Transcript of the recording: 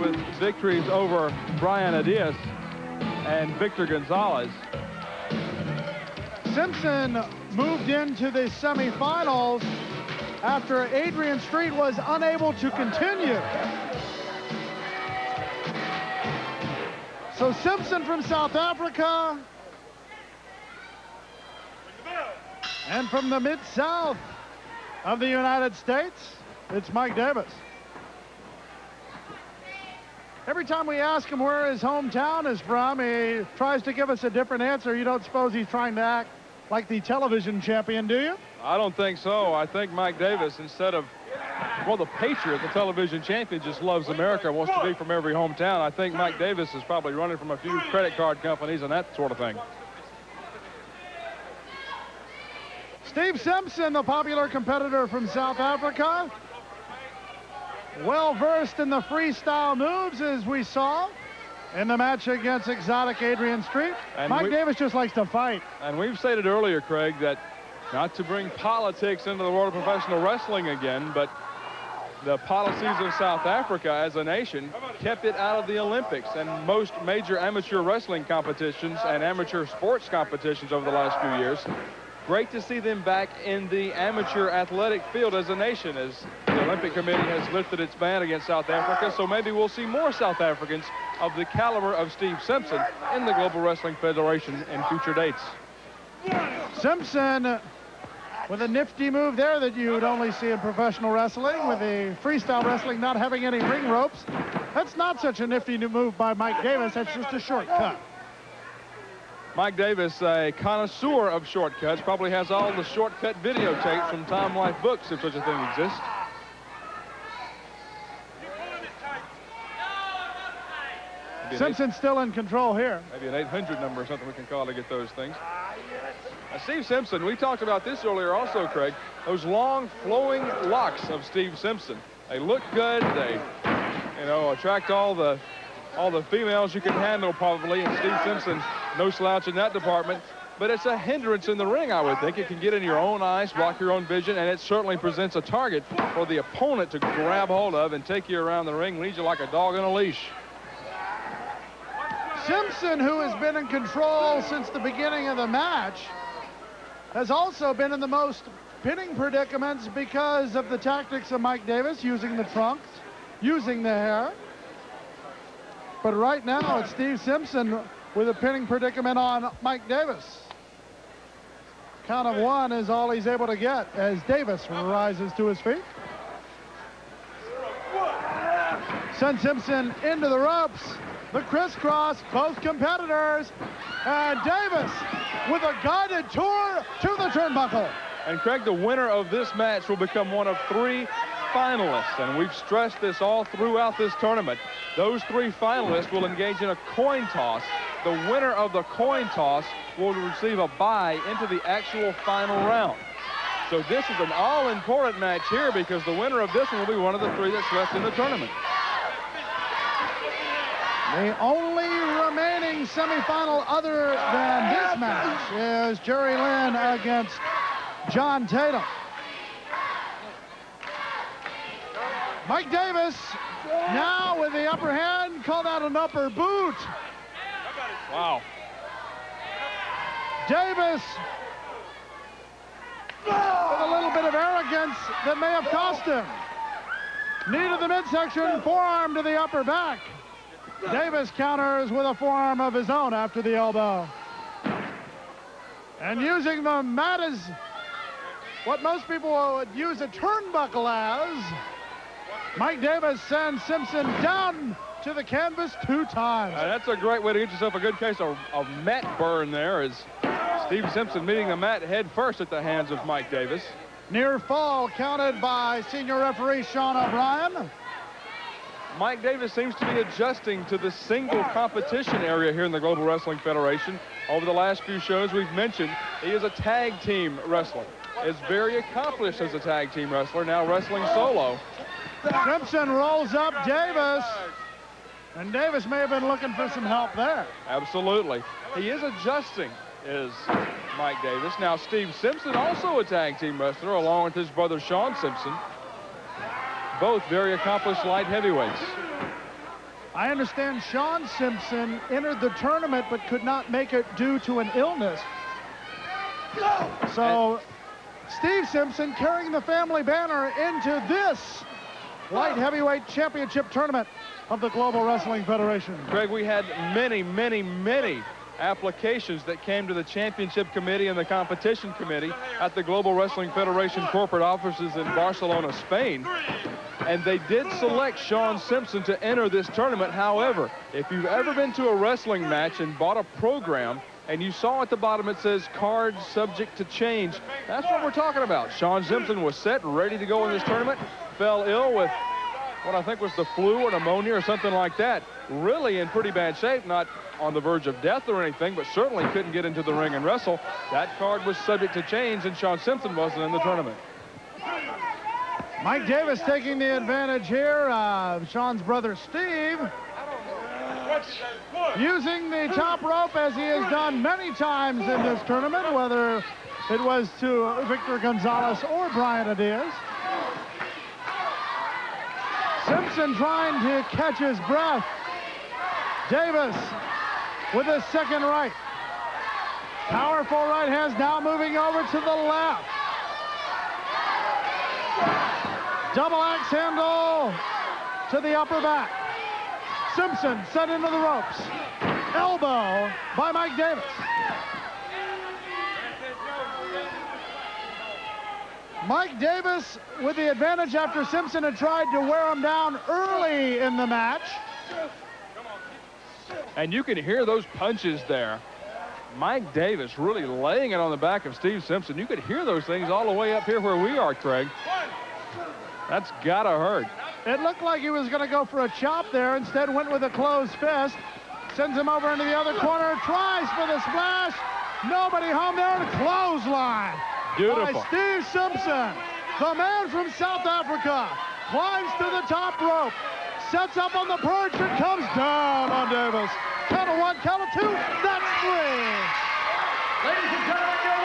with victories over Brian Adias and Victor Gonzalez. Simpson moved into the semifinals after Adrian Street was unable to continue. So Simpson from South Africa, and from the Mid-South of the United States, it's Mike Davis. Every time we ask him where his hometown is from, he tries to give us a different answer. You don't suppose he's trying to act like the television champion, do you? I don't think so. I think Mike Davis, instead of, well, the Patriot, the television champion, just loves America, wants to be from every hometown. I think Mike Davis is probably running from a few credit card companies and that sort of thing. Steve Simpson, the popular competitor from South Africa, well-versed in the freestyle moves, as we saw in the match against exotic Adrian Street. And Mike Davis just likes to fight. And we've stated earlier, Craig, that not to bring politics into the world of professional wrestling again, but the policies of South Africa as a nation kept it out of the Olympics and most major amateur wrestling competitions and amateur sports competitions over the last few years. Great to see them back in the amateur athletic field as a nation, as the Olympic Committee has lifted its ban against South Africa. So maybe we'll see more South Africans of the caliber of Steve Simpson in the Global Wrestling Federation in future dates. Simpson with a nifty move there that you would only see in professional wrestling, with the freestyle wrestling not having any ring ropes. That's not such a nifty new move by Mike Davis. That's just a shortcut. Mike Davis, a connoisseur of shortcuts, probably has all the shortcut videotapes from Time Life books, if such a thing exists. Simpson's still in control here. Maybe an 800 number or something we can call to get those things. Steve Simpson, we talked about this earlier also, Craig. Those long flowing locks of Steve Simpson. They look good. They, you know, attract all the females you can handle probably, and Steve Simpson, no slouch in that department. But it's a hindrance in the ring, I would think. It can get in your own eyes, block your own vision, and it certainly presents a target for the opponent to grab hold of and take you around the ring, lead you like a dog on a leash. Simpson, who has been in control since the beginning of the match, has also been in the most pinning predicaments because of the tactics of Mike Davis, using the trunks, using the hair. But right now, it's Steve Simpson with a pinning predicament on Mike Davis. Count of one is all he's able to get as Davis rises to his feet. Sends Simpson into the ropes. The crisscross, both competitors. And Davis with a guided tour to the turnbuckle. And Craig, the winner of this match will become one of 3 finalists, and we've stressed this all throughout this tournament. Those 3 finalists will engage in a coin toss. The winner of the coin toss will receive a bye into the actual final round. So this is an all-important match here, because the winner of this one will be one of the 3 that's left in the tournament. The only remaining semifinal other than this match is Jerry Lynn against John Tatum. Mike Davis now with the upper hand, called out an upper boot. Wow. Davis with a little bit of arrogance that may have cost him. Knee to the midsection, forearm to the upper back. Davis counters with a forearm of his own after the elbow. And using the mat as what most people would use a turnbuckle as, Mike Davis sends Simpson down to the canvas 2 times. That's a great way to get yourself a good case of mat burn there, as Steve Simpson meeting the mat head first at the hands of Mike Davis. Near fall counted by senior referee Sean O'Brien. Mike Davis seems to be adjusting to the single competition area here in the Global Wrestling Federation. Over the last few shows we've mentioned he is a tag team wrestler. Is very accomplished as a tag team wrestler, now wrestling solo. Simpson rolls up Davis, and Davis may have been looking for some help there. Absolutely. He is adjusting, is Mike Davis. Now Steve Simpson, also a tag team wrestler, along with his brother Sean Simpson. Both very accomplished light heavyweights. I understand Sean Simpson entered the tournament but could not make it due to an illness. So Steve Simpson carrying the family banner into this light heavyweight championship tournament of the Global Wrestling Federation. Craig, we had many applications that came to the championship committee and the competition committee at the Global Wrestling Federation corporate offices in Barcelona, Spain. And they did select Sean Simpson to enter this tournament. However, if you've ever been to a wrestling match and bought a program and you saw at the bottom it says cards subject to change, that's what we're talking about. Sean Simpson was set, ready to go in this tournament, fell ill with what I think was the flu or pneumonia or something like that. Really in pretty bad shape, not on the verge of death or anything, but certainly couldn't get into the ring and wrestle. That card was subject to change, and Sean Simpson wasn't in the tournament. Mike Davis taking the advantage here. Sean's brother Steve using the top rope as he has done many times in this tournament, whether it was to Victor Gonzalez or Brian Diaz. Simpson trying to catch his breath. Davis with his second right. Powerful right hands now moving over to the left. Double axe handle to the upper back. Simpson set into the ropes. Elbow by Mike Davis. Mike Davis with the advantage after Simpson had tried to wear him down early in the match. And you can hear those punches there. Mike Davis really laying it on the back of Steve Simpson. You could hear those things all the way up here where we are, Craig. That's gotta hurt. It looked like he was going to go for a chop there. Instead went with a closed fist. Sends him over into the other corner. Tries for the splash. Nobody home there. And a clothesline. Beautiful. By Steve Simpson. The man from South Africa climbs to the top rope. Sets up on the perch and comes down on Davis. Count of one, count of two. That's three. Ladies and gentlemen, your